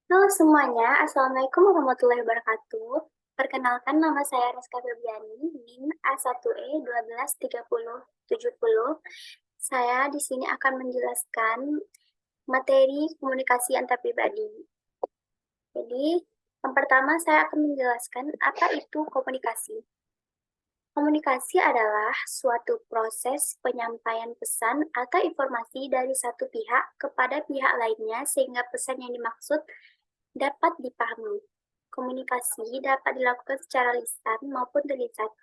Halo semuanya, Assalamualaikum warahmatullahi wabarakatuh. Perkenalkan, nama saya Rizka Febriani, NIM A1E 123070. Saya di sini akan menjelaskan materi komunikasi antar pribadi. Jadi, yang pertama saya akan menjelaskan apa itu komunikasi. Komunikasi adalah suatu proses penyampaian pesan atau informasi dari satu pihak kepada pihak lainnya sehingga pesan yang dimaksud dapat dipahami. Komunikasi dapat dilakukan secara lisan maupun tulisan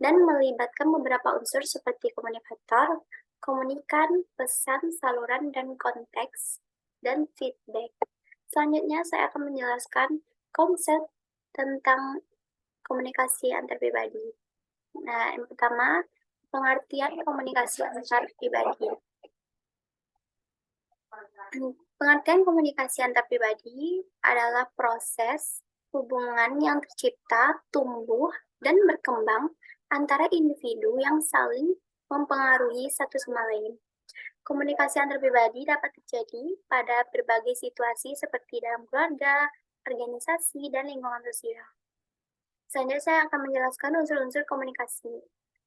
dan melibatkan beberapa unsur seperti komunikator, komunikan, pesan, saluran, dan konteks, dan feedback. Selanjutnya saya akan menjelaskan konsep tentang komunikasi antar pribadi. Nah, yang pertama, pengertian komunikasi antar pribadi. Pengertian komunikasi antar pribadi adalah proses hubungan yang tercipta, tumbuh, dan berkembang antara individu yang saling mempengaruhi satu sama lain. Komunikasi antar pribadi dapat terjadi pada berbagai situasi seperti dalam keluarga, organisasi, dan lingkungan sosial. Selanjutnya saya akan menjelaskan unsur-unsur komunikasi.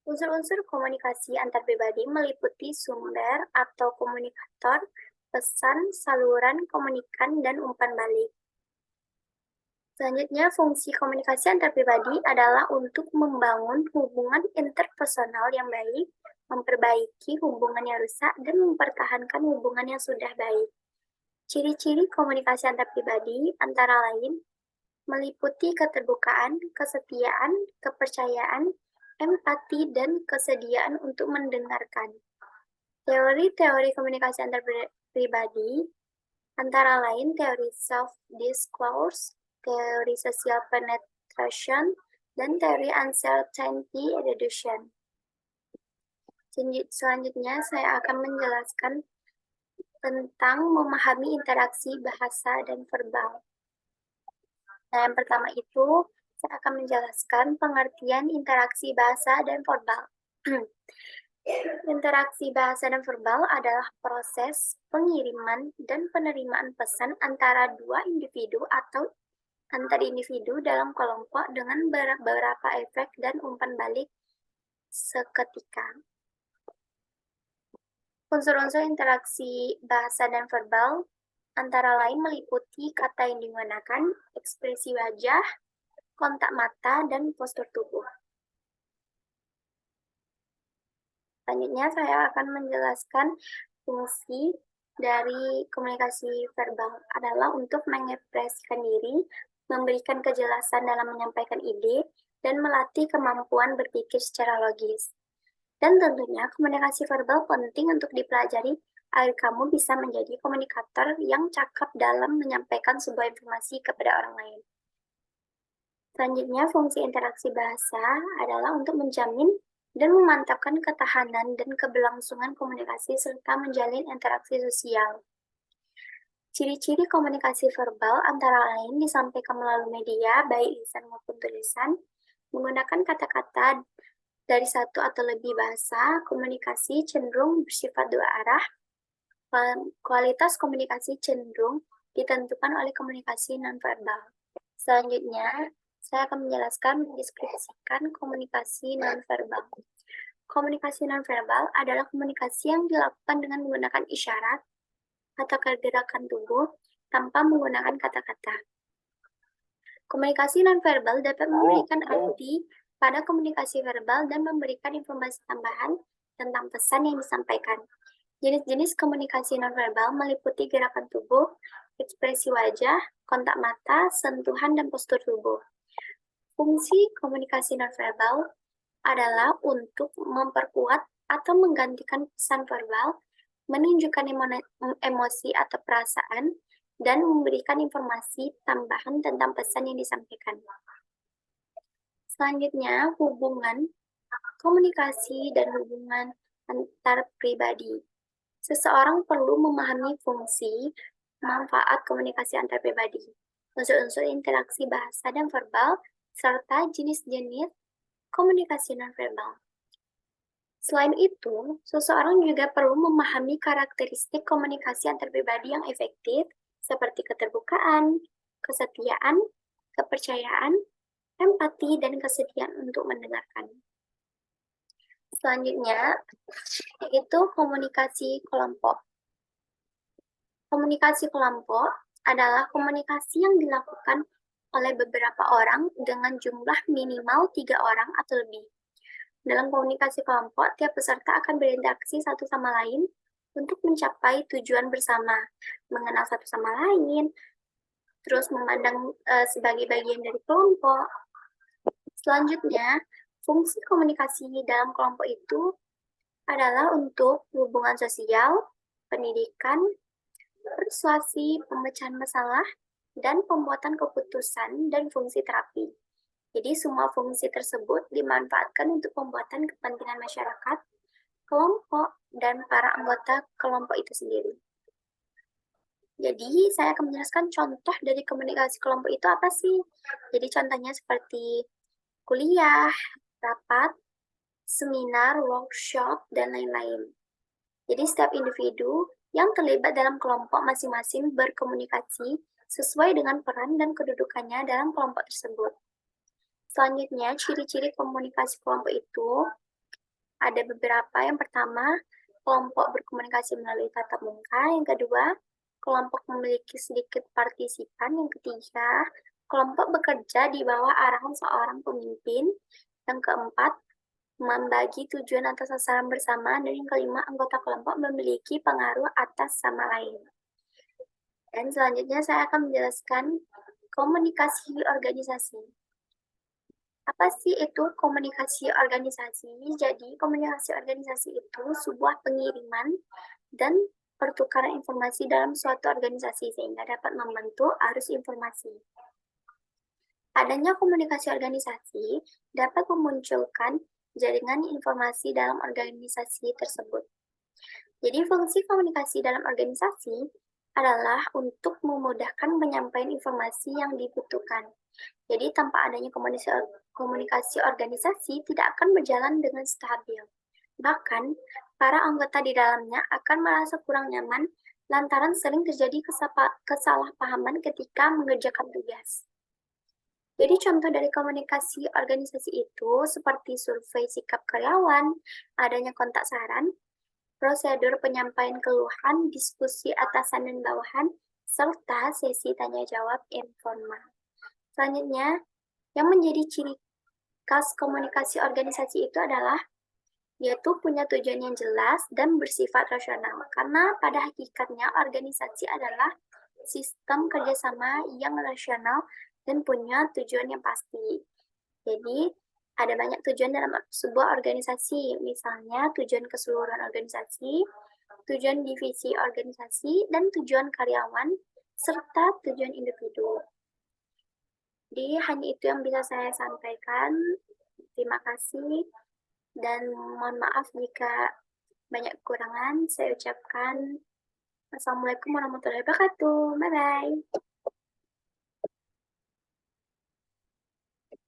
Unsur-unsur komunikasi antar pribadi meliputi sumber atau komunikator, pesan, saluran, komunikan, dan umpan balik. Selanjutnya, fungsi komunikasi antar pribadi adalah untuk membangun hubungan interpersonal yang baik, memperbaiki hubungan yang rusak, dan mempertahankan hubungan yang sudah baik. Ciri-ciri komunikasi antar pribadi antara lain meliputi keterbukaan, kesetiaan, kepercayaan, empati, dan kesediaan untuk mendengarkan. Teori-teori komunikasi antar pribadi antara lain teori self-discourse, teori social penetration, dan teori uncertainty reduction. Selanjutnya, saya akan menjelaskan tentang memahami interaksi bahasa dan verbal. Nah, yang pertama itu, saya akan menjelaskan pengertian interaksi bahasa dan verbal. Interaksi bahasa dan verbal adalah proses pengiriman dan penerimaan pesan antara dua individu atau antar individu dalam kelompok dengan beberapa efek dan umpan balik seketika. Unsur-unsur interaksi bahasa dan verbal antara lain meliputi kata yang digunakan, ekspresi wajah, kontak mata, dan postur tubuh. Selanjutnya saya akan menjelaskan fungsi dari komunikasi verbal adalah untuk mengekspresikan diri, memberikan kejelasan dalam menyampaikan ide, dan melatih kemampuan berpikir secara logis. Dan tentunya komunikasi verbal penting untuk dipelajari agar kamu bisa menjadi komunikator yang cakap dalam menyampaikan sebuah informasi kepada orang lain. Selanjutnya, fungsi interaksi bahasa adalah untuk menjamin dan memantapkan ketahanan dan keberlangsungan komunikasi serta menjalin interaksi sosial. Ciri-ciri komunikasi verbal antara lain disampaikan melalui media, baik lisan maupun tulisan, menggunakan kata-kata dari satu atau lebih bahasa, komunikasi cenderung bersifat dua arah, kualitas komunikasi cenderung ditentukan oleh komunikasi nonverbal. Selanjutnya, saya akan menjelaskan mendeskripsikan komunikasi nonverbal. Komunikasi nonverbal adalah komunikasi yang dilakukan dengan menggunakan isyarat atau gerakan tubuh tanpa menggunakan kata-kata. Komunikasi nonverbal dapat memberikan arti pada komunikasi verbal dan memberikan informasi tambahan tentang pesan yang disampaikan. Jenis-jenis komunikasi nonverbal meliputi gerakan tubuh, ekspresi wajah, kontak mata, sentuhan, dan postur tubuh. Fungsi komunikasi nonverbal adalah untuk memperkuat atau menggantikan pesan verbal, menunjukkan emosi atau perasaan, dan memberikan informasi tambahan tentang pesan yang disampaikan. Selanjutnya, hubungan komunikasi dan hubungan antar pribadi. Seseorang perlu memahami fungsi, manfaat komunikasi antar pribadi, unsur-unsur interaksi bahasa dan verbal, serta jenis-jenis komunikasi nonverbal. Selain itu, seseorang juga perlu memahami karakteristik komunikasi antar pribadi yang efektif, seperti keterbukaan, kesetiaan, kepercayaan, empati, dan kesediaan untuk mendengarkan. Selanjutnya, yaitu komunikasi kelompok. Komunikasi kelompok adalah komunikasi yang dilakukan oleh beberapa orang dengan jumlah minimal 3 orang atau lebih. Dalam komunikasi kelompok, tiap peserta akan berinteraksi satu sama lain untuk mencapai tujuan bersama, mengenal satu sama lain, terus memandang sebagai bagian dari kelompok. Selanjutnya, fungsi komunikasi dalam kelompok itu adalah untuk hubungan sosial, pendidikan, persuasi, pemecahan masalah, dan pembuatan keputusan dan fungsi terapi. Jadi semua fungsi tersebut dimanfaatkan untuk pembuatan kepentingan masyarakat, kelompok, dan para anggota kelompok itu sendiri. Jadi saya akan menjelaskan contoh dari komunikasi kelompok itu apa sih? Jadi contohnya seperti kuliah, rapat, seminar, workshop, dan lain-lain. Jadi setiap individu yang terlibat dalam kelompok masing-masing berkomunikasi sesuai dengan peran dan kedudukannya dalam kelompok tersebut. Selanjutnya, ciri-ciri komunikasi kelompok itu ada beberapa. Yang pertama, kelompok berkomunikasi melalui tatap muka. Yang kedua, kelompok memiliki sedikit partisipan. Yang ketiga, kelompok bekerja di bawah arahan seorang pemimpin. Yang keempat, membagi tujuan atas sasaran bersama. Dan yang kelima, anggota kelompok memiliki pengaruh atas sama lain. Dan selanjutnya saya akan menjelaskan komunikasi organisasi. Apa sih itu komunikasi organisasi? Jadi, komunikasi organisasi itu sebuah pengiriman dan pertukaran informasi dalam suatu organisasi sehingga dapat membentuk arus informasi. Adanya komunikasi organisasi dapat memunculkan jaringan informasi dalam organisasi tersebut. Jadi, fungsi komunikasi dalam organisasi adalah untuk memudahkan penyampaian informasi yang dibutuhkan. Jadi, tanpa adanya komunikasi organisasi tidak akan berjalan dengan stabil. Bahkan, para anggota di dalamnya akan merasa kurang nyaman lantaran sering terjadi kesalahpahaman ketika mengerjakan tugas. Jadi, contoh dari komunikasi organisasi itu seperti survei sikap karyawan, adanya kontak saran, prosedur penyampaian keluhan, diskusi atasan dan bawahan, serta sesi tanya-jawab informal. Selanjutnya, yang menjadi ciri khas komunikasi organisasi itu adalah yaitu punya tujuan yang jelas dan bersifat rasional. Karena pada hakikatnya organisasi adalah sistem kerjasama yang rasional dan punya tujuan yang pasti. Jadi, ada banyak tujuan dalam sebuah organisasi, misalnya tujuan keseluruhan organisasi, tujuan divisi organisasi, dan tujuan karyawan, serta tujuan individu. Jadi hanya itu yang bisa saya sampaikan. Terima kasih dan mohon maaf jika banyak kekurangan. Saya ucapkan Assalamualaikum warahmatullahi wabarakatuh. Bye-bye.